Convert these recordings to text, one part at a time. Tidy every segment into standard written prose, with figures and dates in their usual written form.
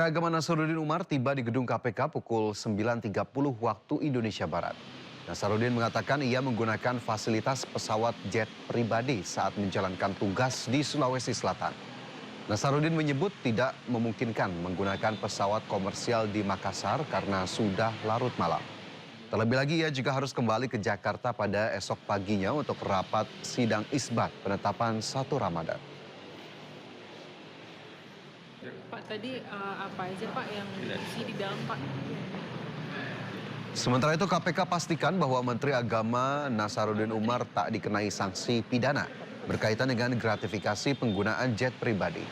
Agama Nasaruddin Umar tiba di gedung KPK pukul 9.30 waktu Indonesia Barat. Nasaruddin mengatakan ia menggunakan fasilitas pesawat jet pribadi saat menjalankan tugas di Sulawesi Selatan. Nasaruddin menyebut tidak memungkinkan menggunakan pesawat komersial di Makassar karena sudah larut malam. Terlebih lagi ia juga harus kembali ke Jakarta pada esok paginya untuk rapat sidang isbat penetapan 1 Ramadan. Pak, tadi apa aja Pak yang diisi di dalam Pak? Sementara itu KPK pastikan bahwa Menteri Agama Nasaruddin Umar tak dikenai sanksi pidana berkaitan dengan gratifikasi penggunaan jet pribadi.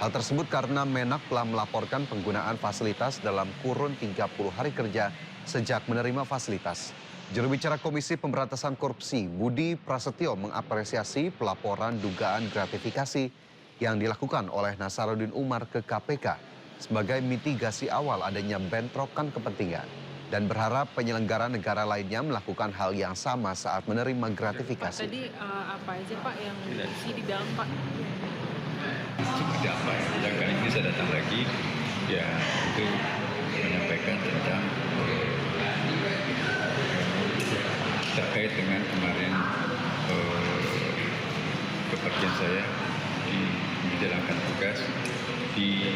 Hal tersebut karena Menak telah melaporkan penggunaan fasilitas dalam kurun 30 hari kerja sejak menerima fasilitas. Juru bicara Komisi Pemberantasan Korupsi Budi Prasetyo mengapresiasi pelaporan dugaan gratifikasi yang dilakukan oleh Nasaruddin Umar ke KPK sebagai mitigasi awal adanya bentrokan kepentingan dan berharap penyelenggara negara lainnya melakukan hal yang sama saat menerima gratifikasi. Pak, tadi apa aja Pak yang diisi di dalam Pak? Seperti apa ya, yang kali ini saya datang lagi ya untuk menyampaikan tentang terkait dengan kemarin kepergian saya di menjalankan tugas di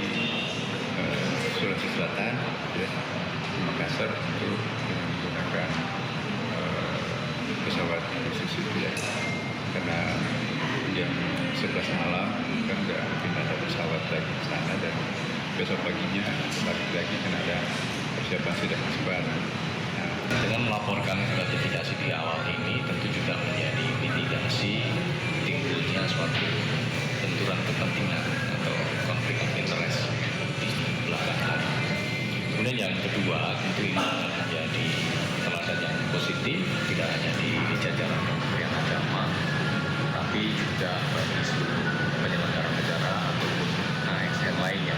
Sulawesi Selatan, ya, di Makassar untuk menggunakan pesawat khusus itu ya, karena jam 11 malam kan udah pindah ada pesawat lagi ke sana dan besok paginya balik lagi kan ada persiapan sidang isbat. Dengan melaporkan gratifikasi di awal ini tentu juga menjadi mitigasi timbulnya suatu benturan kepentingan atau konflik of interest di belakang hari. Kemudian yang kedua tentu ini akan menjadi teladan yang positif tidak hanya di jajaran Kementerian Agama tapi juga bagi seluruh penyelenggara negara ataupun ASN lainnya.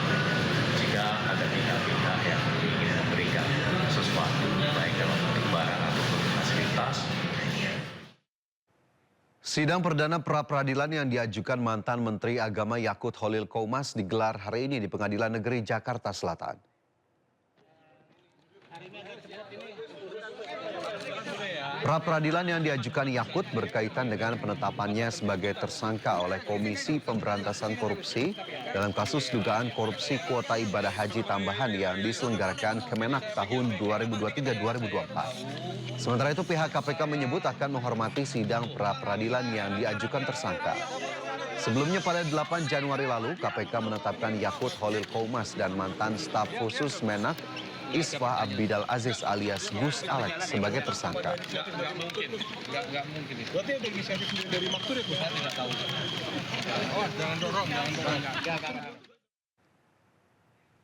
Jika ada pihak-pihak yang ingin memberikan sesuatu baik dalam bentuk barang ataupun fasilitas. Sidang perdana pra-peradilan yang diajukan mantan Menteri Agama Yakut Holil Qomas digelar hari ini di Pengadilan Negeri Jakarta Selatan. Pra-peradilan yang diajukan Yakut berkaitan dengan penetapannya sebagai tersangka oleh Komisi Pemberantasan Korupsi dalam kasus dugaan korupsi kuota ibadah haji tambahan yang diselenggarakan Kemenak tahun 2023-2024. Sementara itu pihak KPK menyebut akan menghormati sidang pra-peradilan yang diajukan tersangka. Sebelumnya pada 8 Januari lalu KPK menetapkan Yakut Holil Qomas dan mantan staf khusus Menak Isfa Abidal Aziz alias Gus Alex sebagai tersangka. Nggak mungkin. Berarti ada inisiatif dari Maktur ya, Bu? Saya tidak tahu. Oh, jangan dorong.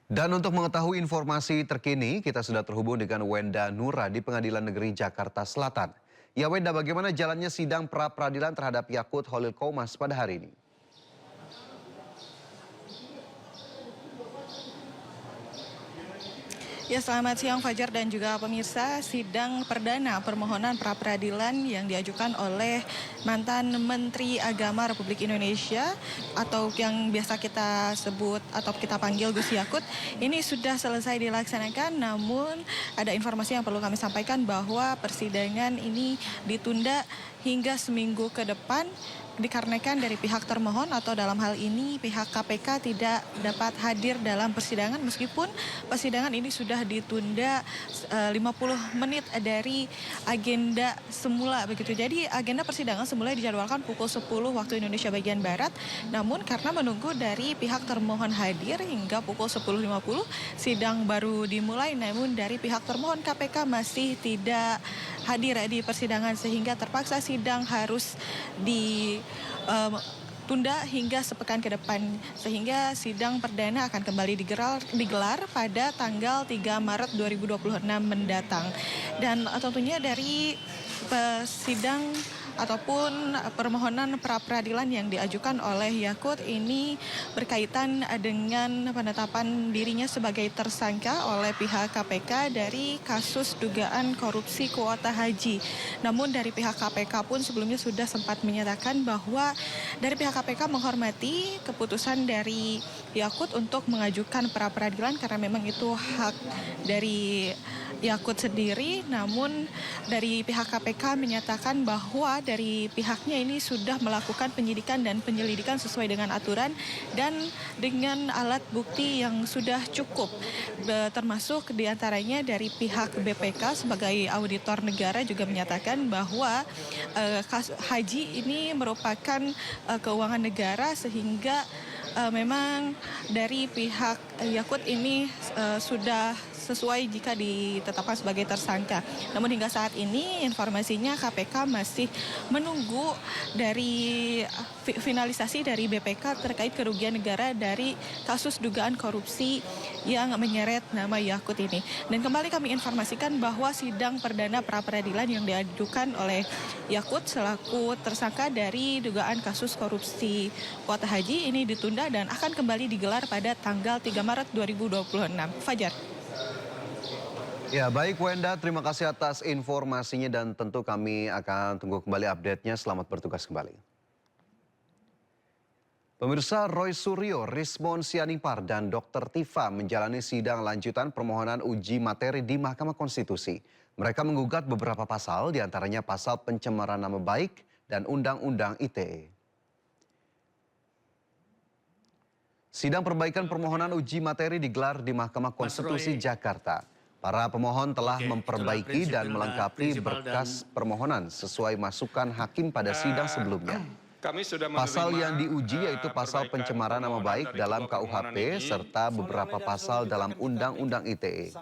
Dan untuk mengetahui informasi terkini, kita sudah terhubung dengan Wenda Nura di Pengadilan Negeri Jakarta Selatan. Ya Wenda, bagaimana jalannya sidang pra-peradilan terhadap Yakut Holil Qomas pada hari ini? Ya, selamat siang Fajar dan juga pemirsa. Sidang perdana permohonan pra-peradilan yang diajukan oleh mantan Menteri Agama Republik Indonesia atau yang biasa kita sebut atau kita panggil Gus Yakut ini sudah selesai dilaksanakan, namun ada informasi yang perlu kami sampaikan bahwa persidangan ini ditunda hingga seminggu ke depan dikarenakan dari pihak termohon atau dalam hal ini pihak KPK tidak dapat hadir dalam persidangan meskipun persidangan ini sudah ditunda 50 menit dari agenda semula begitu. Jadi agenda persidangan semula dijadwalkan pukul 10 waktu Indonesia bagian Barat, namun karena menunggu dari pihak termohon hadir hingga pukul 10.50 sidang baru dimulai, namun dari pihak termohon KPK masih tidak hadir di persidangan sehingga terpaksa sidang harus ditunda hingga sepekan ke depan sehingga sidang perdana akan kembali digelar pada tanggal 3 Maret 2026 mendatang. Dan tentunya dari sidang ataupun permohonan pra-peradilan yang diajukan oleh Yakut ini berkaitan dengan penetapan dirinya sebagai tersangka oleh pihak KPK dari kasus dugaan korupsi kuota haji. Namun dari pihak KPK pun sebelumnya sudah sempat menyatakan bahwa dari pihak KPK menghormati keputusan dari Yakut untuk mengajukan pra-peradilan karena memang itu hak dari Yakut sendiri. Namun dari pihak KPK menyatakan bahwa dari pihaknya ini sudah melakukan penyidikan dan penyelidikan sesuai dengan aturan dan dengan alat bukti yang sudah cukup, termasuk diantaranya dari pihak BPK sebagai auditor negara juga menyatakan bahwa haji ini merupakan keuangan negara sehingga memang dari pihak Yakut ini sudah sesuai jika ditetapkan sebagai tersangka. Namun hingga saat ini informasinya KPK masih menunggu dari finalisasi dari BPK terkait kerugian negara dari kasus dugaan korupsi yang menyeret nama Yakut ini. Dan kembali kami informasikan bahwa sidang perdana pra-peradilan yang diajukan oleh Yakut selaku tersangka dari dugaan kasus korupsi kuota haji ini ditunda dan akan kembali digelar pada tanggal 3 Maret 2026. Fajar. Ya, baik Wenda, terima kasih atas informasinya dan tentu kami akan tunggu kembali update-nya. Selamat bertugas kembali. Pemirsa, Roy Suryo, Rismon Sianipar, dan Dr. Tifa menjalani sidang lanjutan permohonan uji materi di Mahkamah Konstitusi. Mereka menggugat beberapa pasal, diantaranya pasal pencemaran nama baik dan Undang-Undang ITE. Sidang perbaikan permohonan uji materi digelar di Mahkamah Konstitusi Jakarta. Para pemohon telah memperbaiki dan melengkapi berkas permohonan sesuai masukan hakim pada sidang sebelumnya. Pasal yang diuji yaitu pasal pencemaran nama baik dalam KUHP serta beberapa pasal dalam Undang-Undang ITE.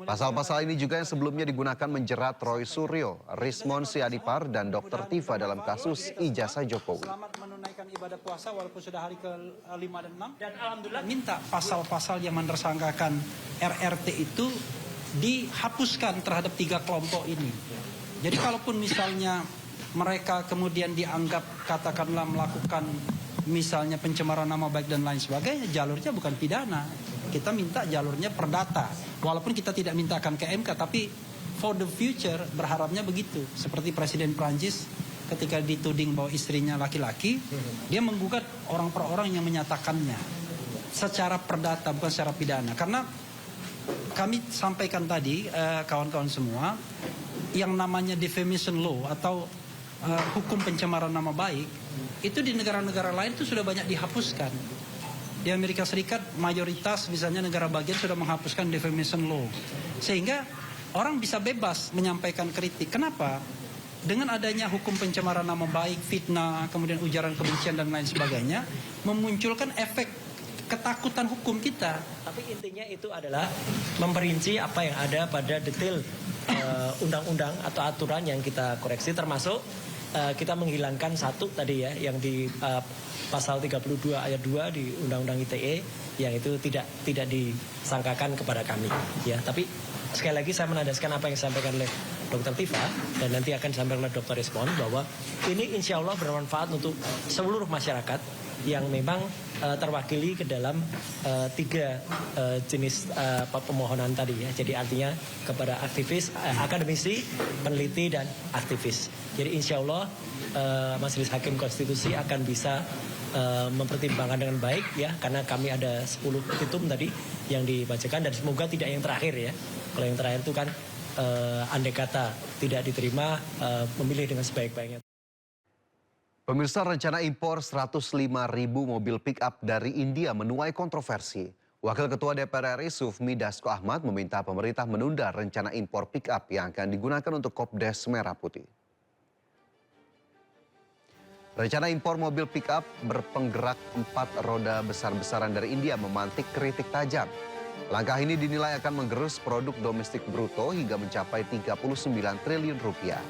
Pasal-pasal ini juga yang sebelumnya digunakan menjerat Roy Suryo, Rismon Sianipar, dan Dr. Tifa dalam kasus ijazah Jokowi. Selamat menunaikan ibadah puasa walaupun sudah hari ke-5 dan 6. Dan alhamdulillah minta pasal-pasal yang menersangkakan RRT itu dihapuskan terhadap 3 kelompok ini. Jadi kalaupun misalnya mereka kemudian dianggap katakanlah melakukan misalnya pencemaran nama baik dan lain sebagainya, jalurnya bukan pidana. Kita minta jalurnya perdata. Walaupun kita tidak mintakan ke MK, tapi for the future berharapnya begitu. Seperti Presiden Prancis ketika dituding bahwa istrinya laki-laki, dia menggugat orang per orang yang menyatakannya secara perdata bukan secara pidana. Karena kami sampaikan tadi kawan-kawan semua, yang namanya defamation law atau hukum pencemaran nama baik itu di negara-negara lain itu sudah banyak dihapuskan. Di Amerika Serikat mayoritas misalnya negara bagian sudah menghapuskan defamation law. Sehingga orang bisa bebas menyampaikan kritik. Kenapa? Dengan adanya hukum pencemaran nama baik, fitnah, kemudian ujaran kebencian dan lain sebagainya, memunculkan efek ketakutan hukum kita. Tapi intinya itu adalah memperinci apa yang ada pada detail undang-undang atau aturan yang kita koreksi, termasuk kita menghilangkan satu tadi ya yang di pasal 32 ayat 2 di Undang-Undang ITE yang itu tidak disangkakan kepada kami ya. Tapi sekali lagi saya menandaskan apa yang disampaikan oleh Dr. Tifa dan nanti akan disampaikan oleh Dr. Rismon bahwa ini insya Allah bermanfaat untuk seluruh masyarakat yang memang terwakili ke dalam 3 jenis pemohonan tadi ya. Jadi artinya kepada aktivis, akademisi, peneliti dan aktivis. Jadi insya Allah Majelis Hakim Konstitusi akan bisa mempertimbangkan dengan baik ya, karena kami ada 10 petitum tadi yang dibacakan dan semoga tidak yang terakhir ya. Kalau yang terakhir itu kan andai kata tidak diterima, memilih dengan sebaik-baiknya. Pemirsa, rencana impor 105.000 mobil pick-up dari India menuai kontroversi. Wakil Ketua DPR RI Sufmi Dasko Ahmad meminta pemerintah menunda rencana impor pick-up yang akan digunakan untuk Kopdes Merah Putih. Rencana impor mobil pick-up berpenggerak 4 roda besar-besaran dari India memantik kritik tajam. Langkah ini dinilai akan menggerus produk domestik bruto hingga mencapai 39 triliun rupiah.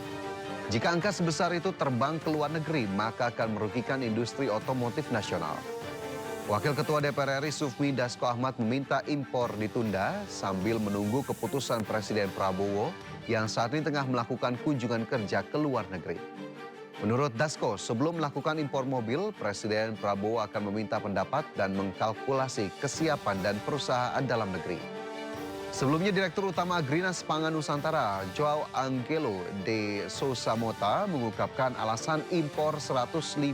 Jika angka sebesar itu terbang ke luar negeri, maka akan merugikan industri otomotif nasional. Wakil Ketua DPR RI Sufmi Dasko Ahmad meminta impor ditunda sambil menunggu keputusan Presiden Prabowo yang saat ini tengah melakukan kunjungan kerja ke luar negeri. Menurut Dasko, sebelum melakukan impor mobil, Presiden Prabowo akan meminta pendapat dan mengkalkulasi kesiapan dan perusahaan dalam negeri. Sebelumnya, Direktur Utama Agrinas Pangan Nusantara, Joao Angelo de Sousa Mota, mengungkapkan alasan impor 105.000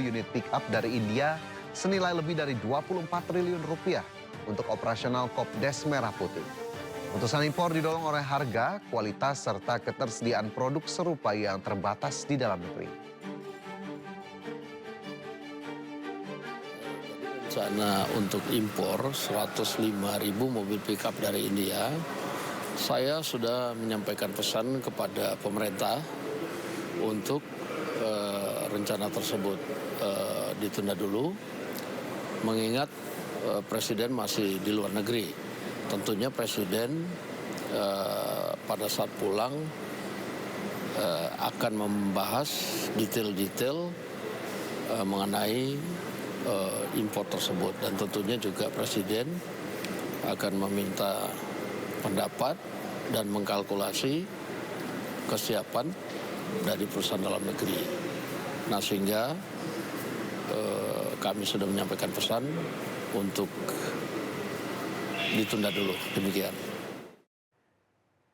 unit pick-up dari India senilai lebih dari 24 triliun rupiah untuk operasional Kopdes Merah Putih. Putusan impor didorong oleh harga, kualitas, serta ketersediaan produk serupa yang terbatas di dalam negeri. Rencana untuk impor 105.000 mobil pickup dari India, saya sudah menyampaikan pesan kepada pemerintah untuk rencana tersebut ditunda dulu, mengingat Presiden masih di luar negeri. Tentunya Presiden pada saat pulang akan membahas detail-detail mengenai impor tersebut, dan tentunya juga Presiden akan meminta pendapat dan mengkalkulasi kesiapan dari perusahaan dalam negeri. Nah, sehingga kami sudah menyampaikan pesan untuk ditunda dulu, demikian.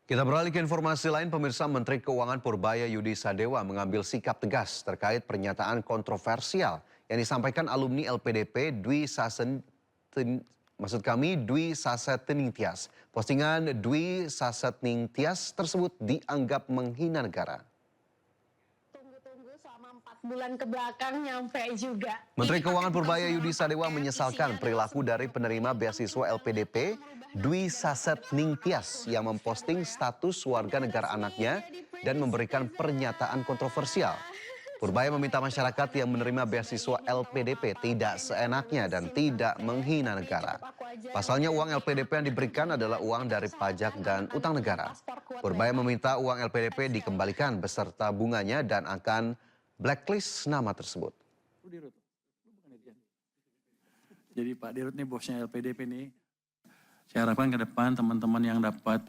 Kita beralih ke informasi lain, pemirsa. Menteri Keuangan Purbaya Yudi Sadewa mengambil sikap tegas terkait pernyataan kontroversial yang disampaikan alumni LPDP Dwi Sasetningtyas. Postingan Dwi Sasetningtyas tersebut dianggap menghina negara. Tunggu-tunggu selama 4 bulan ke belakang nyampe juga. Menteri Keuangan Purbaya Yudi Sadewa menyesalkan perilaku dari penerima beasiswa LPDP Dwi Sasetningtyas yang memposting status warga negara anaknya dan memberikan pernyataan kontroversial. Purbaya meminta masyarakat yang menerima beasiswa LPDP tidak seenaknya dan tidak menghina negara. Pasalnya uang LPDP yang diberikan adalah uang dari pajak dan utang negara. Purbaya meminta uang LPDP dikembalikan beserta bunganya dan akan blacklist nama tersebut. Jadi Pak Dirut nih bosnya LPDP nih. Saya harapkan ke depan teman-teman yang dapat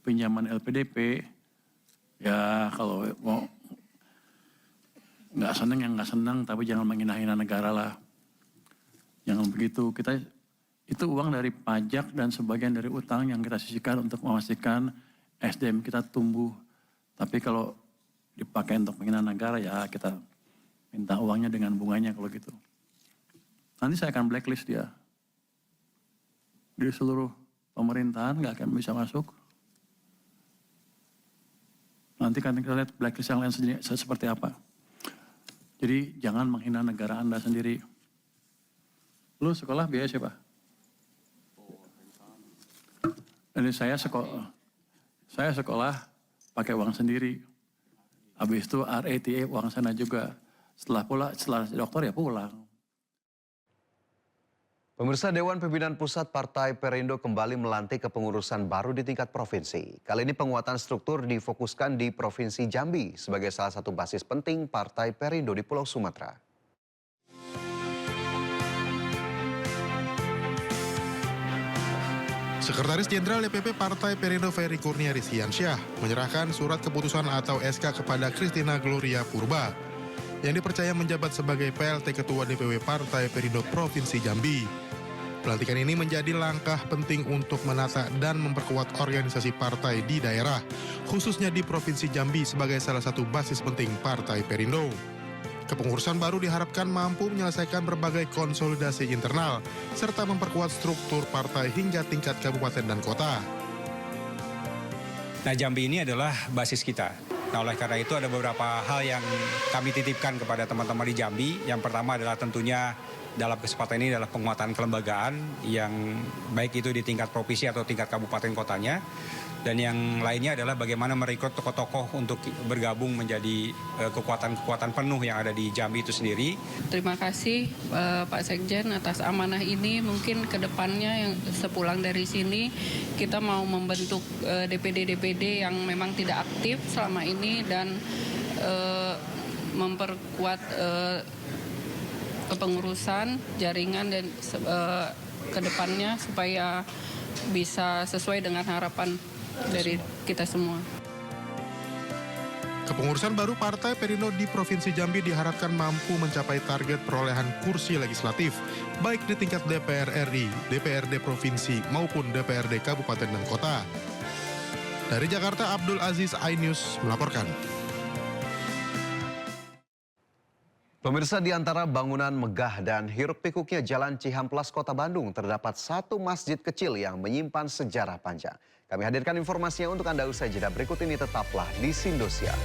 pinjaman LPDP, ya kalau mau nggak seneng yang nggak senang, tapi jangan menghina-hina negara lah. Jangan begitu. Kita itu uang dari pajak dan sebagian dari utang yang kita sisihkan untuk memastikan SDM kita tumbuh. Tapi kalau dipakai untuk menghina negara, ya kita minta uangnya dengan bunganya kalau gitu. Nanti saya akan blacklist dia. Di seluruh pemerintahan nggak akan bisa masuk. Nanti kan kita lihat blacklist yang lain seperti apa. Jadi jangan menghina negara Anda sendiri. Lu sekolah biaya siapa? Dan saya sekolah pakai uang sendiri. Habis itu RATA uang sana juga. Setelah dokter ya pulang. Pemirsa, Dewan Pimpinan Pusat Partai Perindo kembali melantik kepengurusan baru di tingkat provinsi. Kali ini penguatan struktur difokuskan di Provinsi Jambi sebagai salah satu basis penting Partai Perindo di Pulau Sumatera. Sekretaris Jenderal DPP Partai Perindo Ferry Kurnia Rizkiansyah menyerahkan surat keputusan atau SK kepada Christina Gloria Purba yang dipercaya menjabat sebagai PLT Ketua DPW Partai Perindo Provinsi Jambi. Pelantikan ini menjadi langkah penting untuk menata dan memperkuat organisasi partai di daerah, khususnya di Provinsi Jambi sebagai salah satu basis penting Partai Perindo. Kepengurusan baru diharapkan mampu menyelesaikan berbagai konsolidasi internal, serta memperkuat struktur partai hingga tingkat kabupaten dan kota. Nah, Jambi ini adalah basis kita. Nah, oleh karena itu ada beberapa hal yang kami titipkan kepada teman-teman di Jambi. Yang pertama adalah tentunya dalam kesempatan ini adalah penguatan kelembagaan yang baik itu di tingkat provinsi atau tingkat kabupaten kotanya. Dan yang lainnya adalah bagaimana merekrut tokoh-tokoh untuk bergabung menjadi kekuatan-kekuatan penuh yang ada di Jambi itu sendiri. Terima kasih Pak Sekjen atas amanah ini. Mungkin ke depannya yang sepulang dari sini kita mau membentuk DPD-DPD yang memang tidak aktif selama ini dan memperkuat kepengurusan, jaringan dan ke depannya supaya bisa sesuai dengan harapan dari kita semua. Kepengurusan baru Partai Perindo di Provinsi Jambi diharapkan mampu mencapai target perolehan kursi legislatif, baik di tingkat DPR RI, DPRD Provinsi, maupun DPRD Kabupaten dan Kota. Dari Jakarta, Abdul Aziz, iNews melaporkan. Pemirsa, di antara bangunan megah dan hiruk-pikuknya Jalan Cihamplas, Kota Bandung, terdapat satu masjid kecil yang menyimpan sejarah panjang. Kami hadirkan informasinya untuk Anda usai jeda berikut ini, tetaplah di Indosiar.